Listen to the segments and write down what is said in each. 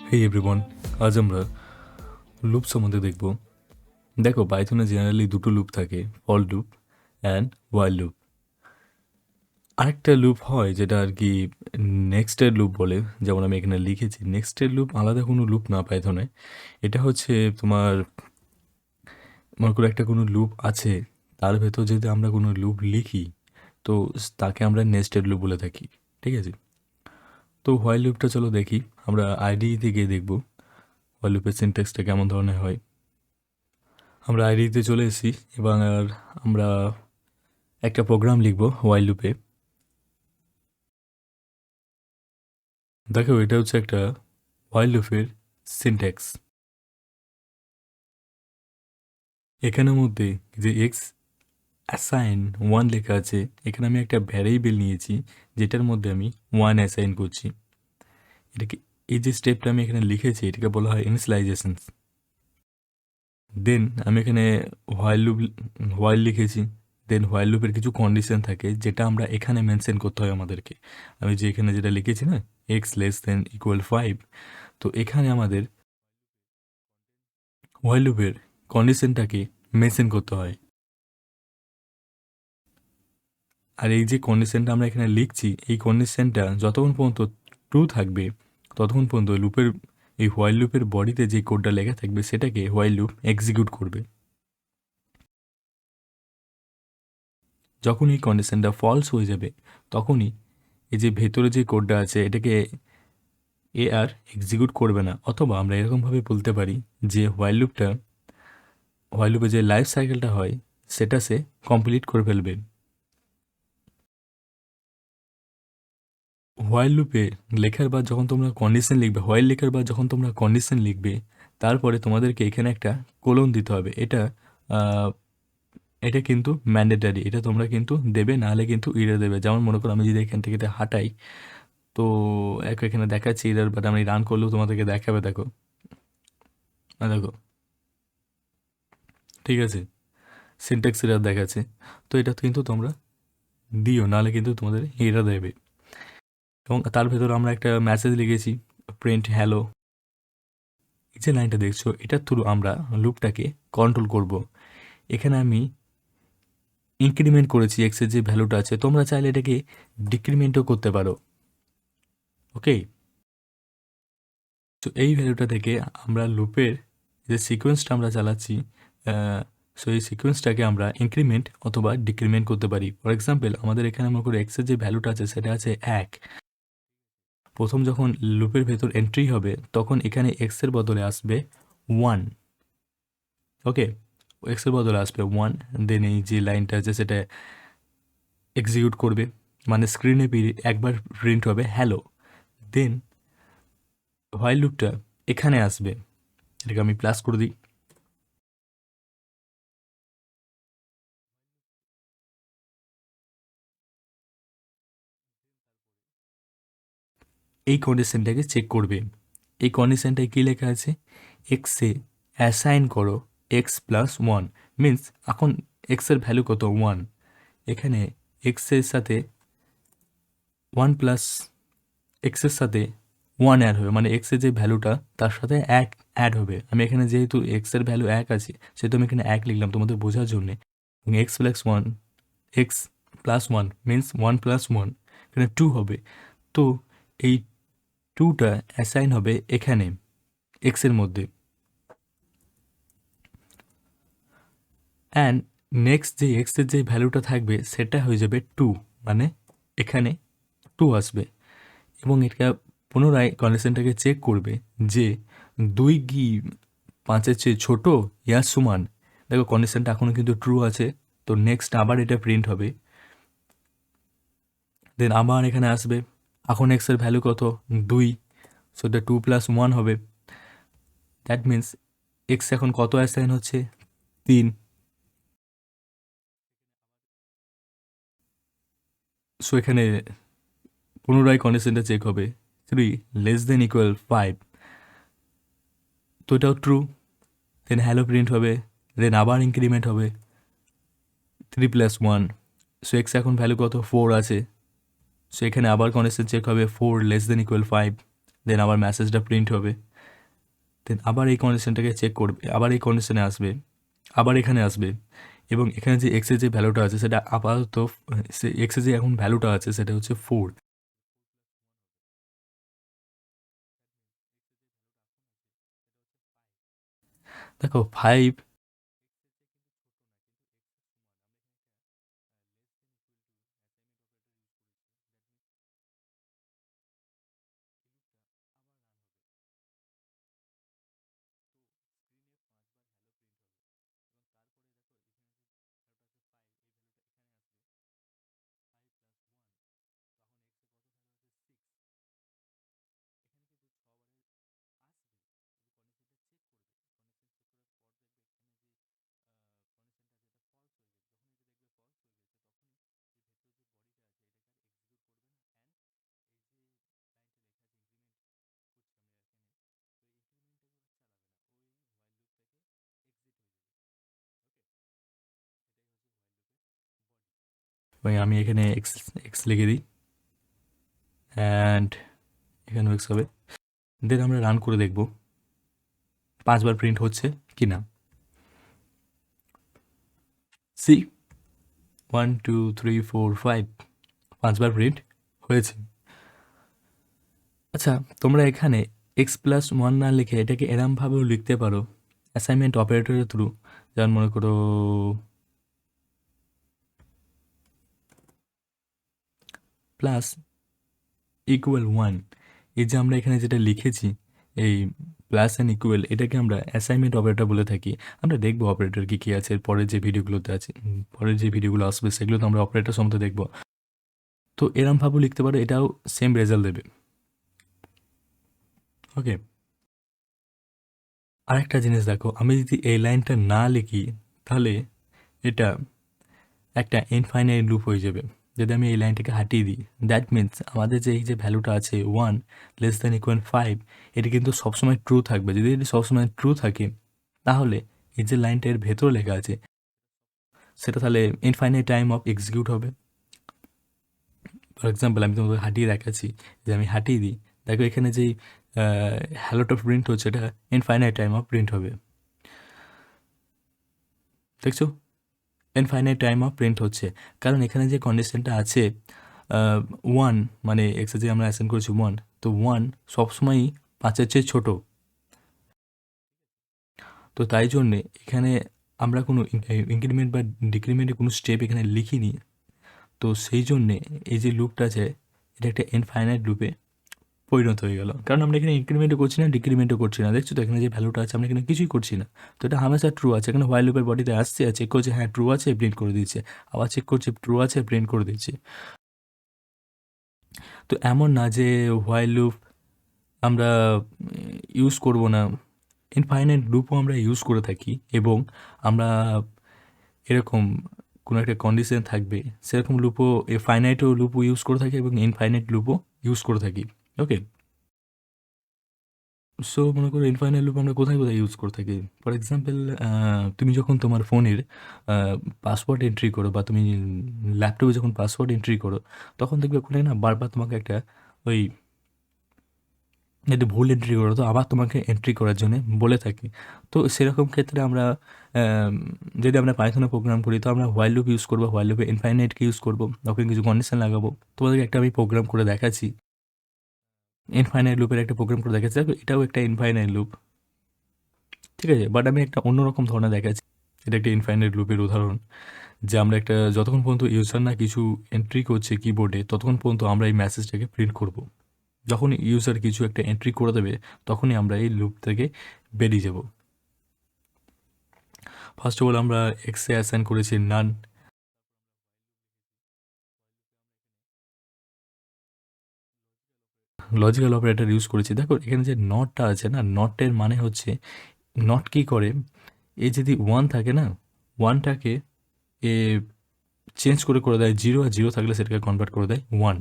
হেই everyone, আজ আমরা loop সম্বন্ধে দেখব। দেখো, পাইথনে জেনারেলি দুটো লুপ থাকে, for loop and while loop. আরেকটা লুপ হয় যেটা আর কি নেক্সটের লুপ বলে, যেমন আমি এখানে লিখেছি। নেক্সটের লুপ আলাদা কোনো লুপ না পাইথনে, এটা হচ্ছে তোমার মনে করো একটা কোনো লুপ আছে, তার ভেতর যদি আমরা কোনো লুপ লিখি তো তাকে আমরা নেক্সটের লুপ বলে থাকি। ঠিক আছে, তো হোয়াইল লুপটা চলো দেখি। আমরা আইডি থেকে দেখব হোয়াইল লুপের সিনট্যাক্সটা কেমন ধরনের হয়। আমরা আইডিতে চলে এসেছি এবং আমরা একটা প্রোগ্রাম লিখব হোয়াইল লুপে। দেখো, এটা হচ্ছে একটা হোয়াইল লুপের সিনট্যাক্স। এখানের মধ্যে যে এক্স অ্যাসাইন ওয়ান লেখা আছে, এখানে আমি একটা ভ্যারিয়েবল নিয়েছি যেটার মধ্যে আমি ওয়ান অ্যাসাইন করছি। এটাকে, এই যে স্টেপটা আমি এখানে লিখেছি, এটাকে বলা হয় ইনিশিয়ালাইজেশন। দেন আমি এখানে হোয়াইল লিখেছি। দেন হোয়াইল লুপের কিছু কন্ডিশন থাকে যেটা আমরা এখানে মেনশন করতে হয় আমাদেরকে। আমি যে এখানে যেটা লিখেছি না, এক্স লেস দেন ইকুয়াল 5, তো এখানে আমাদের হোয়াইল লুপের কন্ডিশনটাকে মেনশন করতে হয়। আর এই যে কন্ডিশনটা আমরা এখানে লিখছি, এই কন্ডিশনটা যতক্ষণ পর্যন্ত ট্রু থাকবে ততক্ষণ পর্যন্ত লুপের, এই হোয়াইল লুপের বডিতে যে কোডটা লেখা থাকবে সেটাকে হোয়াইল লুপ এক্সিকিউট করবে। যখন এই কন্ডিশনটা ফলস হয়ে যাবে তখনই এই যে ভেতরে যে কোডটা আছে এটাকে এ আর এক্সিকিউট করবে না। অথবা আমরা এরকমভাবে বলতে পারি যে হোয়াইল লুপে যে লাইফ সাইকেলটা হয় সেটা সে কমপ্লিট করে ফেলবে। হোয়াইল লুপে লেখার বা যখন তোমরা কন্ডিশন লিখবে, হোয়াইল লেখার বা যখন তোমরা কন্ডিশন লিখবে, তারপরে তোমাদেরকে এখানে একটা কোলন দিতে হবে। এটা কিন্তু ম্যান্ডেটারি, এটা তোমরা কিন্তু দেবে, নাহলে কিন্তু ইরার দেবে। যেমন মনে করো আমি যদি এখান থেকে এটা হাঁটাই, তো এখানে দেখাচ্ছি ইরার, বাট আমি রান করলেও তোমাদেরকে দেখাবে। দেখো, দেখো, ঠিক আছে, সিনট্যাক্স এরর দেখাচ্ছে। তো এটা কিন্তু তোমরা দিও, নাহলে কিন্তু তোমাদের এরর দেবে। এবং তার ভেতর আমরা একটা মেসেজ লিখেছি, প্রিন্ট হ্যালো। এই যে লাইনটা দেখছো, এটার থ্রু আমরা লুপটাকে কন্ট্রোল করব। এখানে আমি ইনক্রিমেন্ট করেছি এক্সের যে ভ্যালুটা আছে, তোমরা চাইলে এটাকে ডিক্রিমেন্টও করতে পারো। ওকে, তো এই ভ্যালুটা থেকে আমরা লুপের যে সিকোয়েন্সটা আমরা চালাচ্ছি, সো এই সিকোয়েন্সটাকে আমরা ইনক্রিমেন্ট অথবা ডিক্রিমেন্ট করতে পারি। ফর এক্সাম্পল, আমাদের এখানে মনে করি এক্সের যে ভ্যালুটা আছে সেটা আছে 1। প্রথম যখন লুপের ভেতর এন্ট্রি হবে তখন এখানে এক্সের বদলে আসবে 1। ওকে, এক্সের বদলে আসবে 1। দেন এই যে লাইনটা আছে সেটা এক্সিকিউট করবে, মানে স্ক্রিনে একবার প্রিন্ট হবে হ্যালো। দেন হোয়াইল লুপটা এখানে আসবে, এটাকে আমি প্লাস করে দিই। এই কন্ডিশনটাকে চেক করবে। এই কন্ডিশনটায় কী লেখা আছে, এক্সে অ্যাসাইন করো এক্স প্লাস 1, মিন্স এখন এক্সের ভ্যালু কত, 1। এখানে এক্সের সাথে 1 প্লাস এক্সের সাথে 1 অ্যাড হবে, মানে এক্সের যে ভ্যালুটা তার সাথে 1 অ্যাড হবে। আমি এখানে যেহেতু এক্সের ভ্যালু 1 আছে সেহেতু আমি এখানে 1 লিখলাম তোমাদের বোঝার জন্যে। এবং এক্স প্লাস 1 মিন্স 1 প্লাস 1 এখানে 2 হবে। তো এই 2টা অ্যাসাইন হবে এখানে এক্সের মধ্যে। অ্যান্ড নেক্সট যে এক্সের যে ভ্যালুটা থাকবে সেটা হয়ে যাবে 2, মানে এখানে 2 আসবে। এবং এটা পুনরায় কন্ডিশনটাকে চেক করবে যে 2 কি 5-এর চেয়ে ছোটো ইয়া সমান। দেখো, কন্ডিশনটা এখনও কিন্তু ট্রু আছে, তো নেক্সট আবার এটা প্রিন্ট হবে। দেন আবার এখানে আসবে, এখন এক্সের ভ্যালু কত, 2, সো এটা 2 প্লাস 1 হবে। দ্যাট মিন্স এক্স এখন কত অ্যাসাইন হচ্ছে, 3। সো এখানে পুনরায় কন্ডিশনটা চেক হবে, 3 লেস দেন ইকুয়াল 5, তো এটাও ট্রু। দেন হ্যালো প্রিন্ট হবে, দেন আবার ইনক্রিমেন্ট হবে 3 প্লাস 1, সো এক্স এখন ভ্যালু কত, 4 আছে। সো এখানে আবার কন্ডিশন চেক হবে, 4 লেস দেন ইকুয়াল 5, দেন আবার মেসেজটা প্রিন্ট হবে। দেন আবার এই কন্ডিশনটাকে চেক করবে, আবার এই কন্ডিশনে আসবে, আবার এখানে আসবে, এবং এখানে যে এক্সের যে ভ্যালুটা আছে সেটা আপাতত, এক্সের যে এখন ভ্যালুটা আছে সেটা হচ্ছে 4। দেখো 5, আমি এখানে এক্স এক্স লিখে দিই, অ্যান্ড এখানেও এক্স হবে। দেন আমরা রান করে দেখব 5বার প্রিন্ট হচ্ছে কি না। সি 1 2 3 4 5, 5বার প্রিন্ট হয়েছে। আচ্ছা, তোমরা এখানে x+1 না লিখে এটাকে এরমভাবেও লিখতে পারো অ্যাসাইনমেন্ট অপারেটরের থ্রু। যেমন মনে করো প্লাস ইকুয়াল 1, এই যে আমরা এখানে যেটা লিখেছি, এই প্লাস অ্যান্ড ইকুয়াল, এটাকে আমরা অ্যাসাইনমেন্ট অপারেটর বলে থাকি। আমরা দেখবো অপারেটর কী আছে পরের যে ভিডিওগুলোতে আছে, পরের যে ভিডিওগুলো আসবে সেগুলো তো আমরা অপারেটর সম্বন্ধে দেখবো। তো এরমভাবেও লিখতে পারো, এটাও সেম রেজাল্ট দেবে। ওকে, আরেকটা জিনিস দেখো, আমি যদি এই লাইনটা না লিখি তাহলে এটা একটা ইনফাইনাইট লুপ হয়ে যাবে। যদি আমি এই লাইনটাকে হাঁটিয়ে দিই, দ্যাট মিনস আমাদের যে এই যে ভ্যালুটা আছে 1 <= 5, এটি কিন্তু সবসময় ট্রু থাকবে। যদি এটি সবসময় ট্রু থাকে তাহলে এই যে লাইনটা এর ভেতরে লেখা আছে সেটা তাহলে ইনফাইনাইট টাইম অফ এক্সিকিউট হবে। ফর এক্সাম্পল আমি তোমাকে হাঁটিয়ে দেখাচ্ছি, যে আমি হাঁটিয়ে দিই, দেখো এখানে যেই হ্যালোটা প্রিন্ট হচ্ছে এটা ইনফাইনাইট টাইম অফ প্রিন্ট হবে। দেখছো, ইনফাইনাইট টাইম অফ প্রিন্ট হচ্ছে, কারণ এখানে যে কন্ডিশনটা আছে 1, মানে এক্সে যে আমরা অ্যাসাইন করেছি 1, তো 1 সবসময়ই 5-এর চেয়ে ছোটো। তো তাই জন্যে এখানে আমরা কোনো ইনক্রিমেন্ট বা ডিক্রিমেন্টের কোনো স্টেপ এখানে লিখিনি। তো সেই জন্যে এই যে লুপটা আছে এটা একটা ইনফাইনাইট লুপে পরিণত হয়ে গেল, কারণ আমরা এখানে ইনক্রিমেন্টও করছি না, ডিক্রিমেন্টও করছি না। দেখছো তো এখানে যে ভ্যালুটা আছে আমরা এখানে কিছুই করছি না। তো এটা হামেশা ট্রু আছে। এখানে হোয়াইল লুপের বডিতে আসছে আর চেক করছে, হ্যাঁ ট্রু আছে, প্রিন্ট করে দিচ্ছে, আবার চেক করছে ট্রু আছে, প্রিন্ট করে দিচ্ছে। তো এমন না যে হোয়াইল লুপ আমরা ইউজ করব না, ইনফাইনাইট লুপও আমরা ইউজ করে থাকি, এবং আমরা এরকম কোনো একটা কন্ডিশন থাকবে সেরকম লুপও, ফাইনাইটও লুপও ইউজ করে থাকি এবং ইনফাইনাইট লুপও ইউজ করে থাকি। ওকে, সো মনে করো ইনফাইনাইট লুপ আমরা কোথায় কোথায় ইউজ করে থাকি। ফর এক্সাম্পল, তুমি যখন তোমার ফোনের পাসওয়ার্ড এন্ট্রি করো, বা তুমি ল্যাপটপে যখন পাসওয়ার্ড এন্ট্রি করো, তখন দেখবে ওখানে না বারবার তোমাকে একটা ওই, যদি ভুল এন্ট্রি করো তো আবার তোমাকে এন্ট্রি করার জন্য বলে থাকি। তো সেরকম ক্ষেত্রে আমরা যদি আমরা পাইথনে প্রোগ্রাম করি তো আমরা হোয়াইল লুপ ইউজ করবো, হোয়াইল লুপে ইনফাইনাইটকে ইউজ করবো, ওখানে কিছু কন্ডিশন লাগাবো। তোমাদেরকে একটা আমি প্রোগ্রাম করে দেখাচ্ছি, ইনফাইনাইট লুপের একটা প্রোগ্রাম করে দেখাচ্ছি। দেখো এটাও একটা ইনফাইনাইট লুপ, ঠিক আছে, বাট আমি একটা অন্যরকম ধরনের দেখাচ্ছি। এটা একটা ইনফাইনাইট লুপের উদাহরণ, যে আমরা একটা, যতক্ষণ পর্যন্ত ইউজার না কিছু এন্ট্রি করছে কিবোর্ডে ততক্ষণ পর্যন্ত আমরা এই মেসেজটাকে প্রিন্ট করব। যখন ইউজার কিছু একটা এন্ট্রি করে দেবে তখনই আমরা এই লুপ থেকে বেরিয়ে যাব। ফার্স্ট অফ অল আমরা এক্সে অ্যাসাইন করেছি নান, লজিক্যাল অপারেটর ইউজ করেছি। দেখো এখানে যে নটটা আছে না, নটের মানে হচ্ছে, নট কী করে, এ যদি 1 থাকে না, 1টাকে এ চেঞ্জ করে করে দেয় 0, আর 0 থাকলে সেটাকে কনভার্ট করে দেয় 1।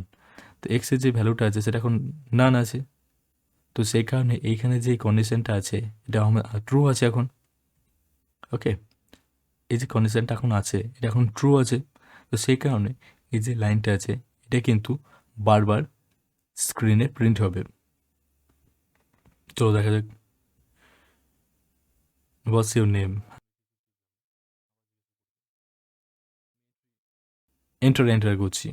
তো এক্সের যে ভ্যালুটা আছে সেটা এখন নান আছে, তো সেই কারণে এইখানে যে কন্ডিশনটা আছে এটা ট্রু আছে এখন। ওকে, এই যে কন্ডিশনটা এখন আছে এটা এখন ট্রু আছে, তো সেই কারণে এই যে লাইনটা আছে এটা কিন্তু বারবার স্ক্রিনে প্রিন্ট হবে। চলো দেখা যাক। What's your name, enter enter করছি,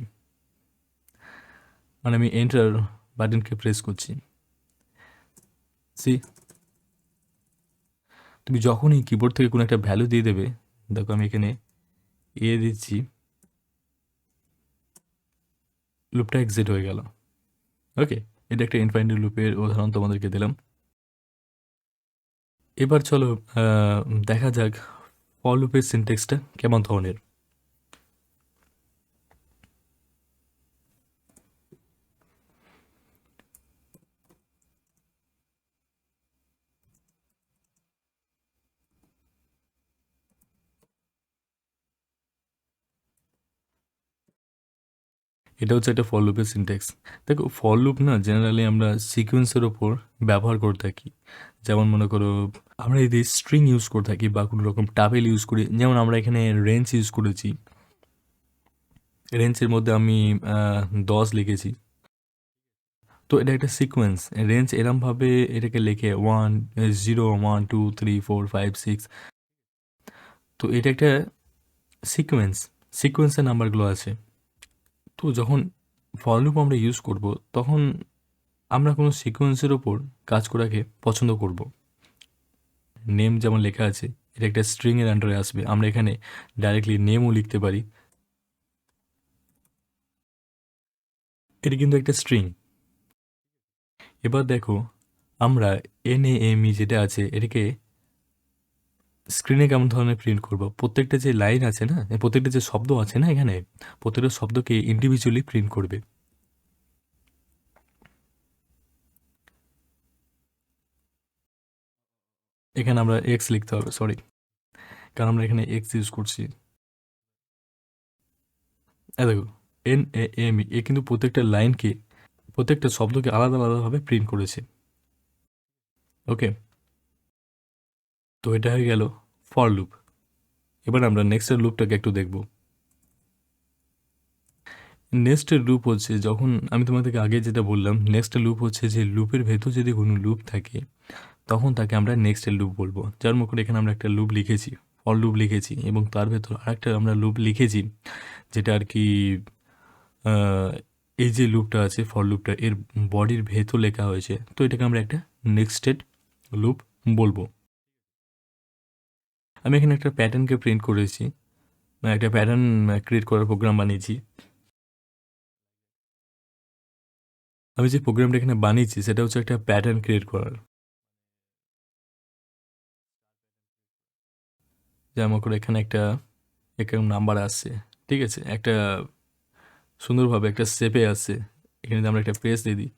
মানে আমি এন্টার বাটনকে প্রেস করছি। সি, তুমি যখনই কিবোর্ড থেকে কোনো একটা ভ্যালু দিয়ে দেবে, দেখো আমি এখানে দিচ্ছি, লুপটা এক্সিট হয়ে গেল। ওকে, এটা একটা ইনফাইনাইট লুপের উদাহরণ তোমাদেরকে দিলাম। এবার চলো দেখা যাক ফর লুপের সিনট্যাক্সটা কেমন ধরনের। এটা হচ্ছে একটা ফর লুপের সিনট্যাক্স। দেখো ফর লুপ না জেনারেলি আমরা সিকোয়েন্সের ওপর ব্যবহার করে থাকি। যেমন মনে করো আমরা যদি স্ট্রিং ইউজ করে থাকি বা কোনো রকম টাবেল ইউজ করি, যেমন আমরা এখানে রেঞ্জ ইউজ করেছি, রেঞ্জের মধ্যে আমি 10 লিখেছি। তো এটা একটা সিকোয়েন্স, রেঞ্জ এরমভাবে এটাকে লেখে 1 0 1 2 3 4 5 6। তো এটা একটা সিকোয়েন্স, সিকোয়েন্সের নাম্বারগুলো আছে। তো যখন ফর লুপ আমরা ইউজ করব, তখন আমরা কোনো সিকোয়েন্সের ওপর কাজ করাকে পছন্দ করব। নেম যেমন লেখা আছে, এটা একটা স্ট্রিংয়ের আন্ডারে আসবে, আমরা এখানে ডাইরেক্টলি নেমও লিখতে পারি। এটা কিন্তু একটা স্ট্রিং। এবার দেখো আমরা NAME যেটা আছে এটাকে স্ক্রিনে কেমন ধরনের প্রিন্ট করব। প্রত্যেকটা যে লাইন আছে না, প্রত্যেকটা যে শব্দ আছে না এখানে, প্রত্যেকটা শব্দকে ইন্ডিভিজুয়ালি প্রিন্ট করবে। এখানে আমরা এক্স লিখতে হবে, সরি, কারণ আমরা এখানে এক্স ইউজ করছি। দেখো NAME এ কিন্তু প্রত্যেকটা লাইনকে, প্রত্যেকটা শব্দকে আলাদা আলাদাভাবে প্রিন্ট করেছে। ওকে, তো এটা হয়ে গেল ফর লুপ। এবার আমরা নেক্সটের লুপটাকে একটু দেখব। নেক্সটের লুপ হচ্ছে, যখন আমি তোমাদেরকে আগে যেটা বললাম, নেক্সটের লুপ হচ্ছে যে লুপের ভেতর যদি কোনো লুপ থাকে তখন তাকে আমরা নেক্সটের লুপ বলবো। যার মধ্যে এখানে আমরা একটা লুপ লিখেছি, ফর লুপ লিখেছি, এবং তার ভেতর আরেকটা আমরা লুপ লিখেছি যেটা আর কি এই যে লুপটা আছে ফর লুপটা এর বডির ভেতর লেখা হয়েছে। তো এটাকে আমরা একটা নেক্সটেড লুপ বলবো। আমি এখানে একটা প্যাটার্নকে প্রিন্ট করেছি, একটা প্যাটার্ন ক্রিয়েট করার প্রোগ্রাম বানিয়েছি। আমি যে প্রোগ্রামটা এখানে বানিয়েছি সেটা হচ্ছে একটা প্যাটার্ন ক্রিয়েট করার। যেমন করে এখানে একটা এরকম নাম্বার আসছে, ঠিক আছে, একটা সুন্দরভাবে একটা শেপে আসছে। এখানে যদি আমরা একটা পেজ দিয়ে দিই,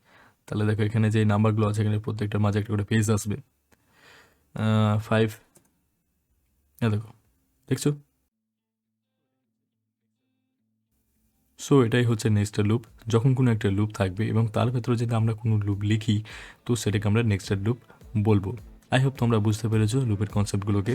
তাহলে দেখো এখানে যে নাম্বারগুলো আছে এখানে প্রত্যেকটার মাঝে একটা করে পেজ আসবে। 5, দেখো, দেখছো? সো এটাই হচ্ছে নেক্সটের লুপ। যখন কোনো একটা লুপ থাকবে এবং তার ভেতরে যদি আমরা কোনো লুপ লিখি, তো সেটাকে আমরা নেক্সটের লুপ বলবো। আই হোপ তোমরা বুঝতে পেরেছো লুপের কনসেপ্টগুলোকে।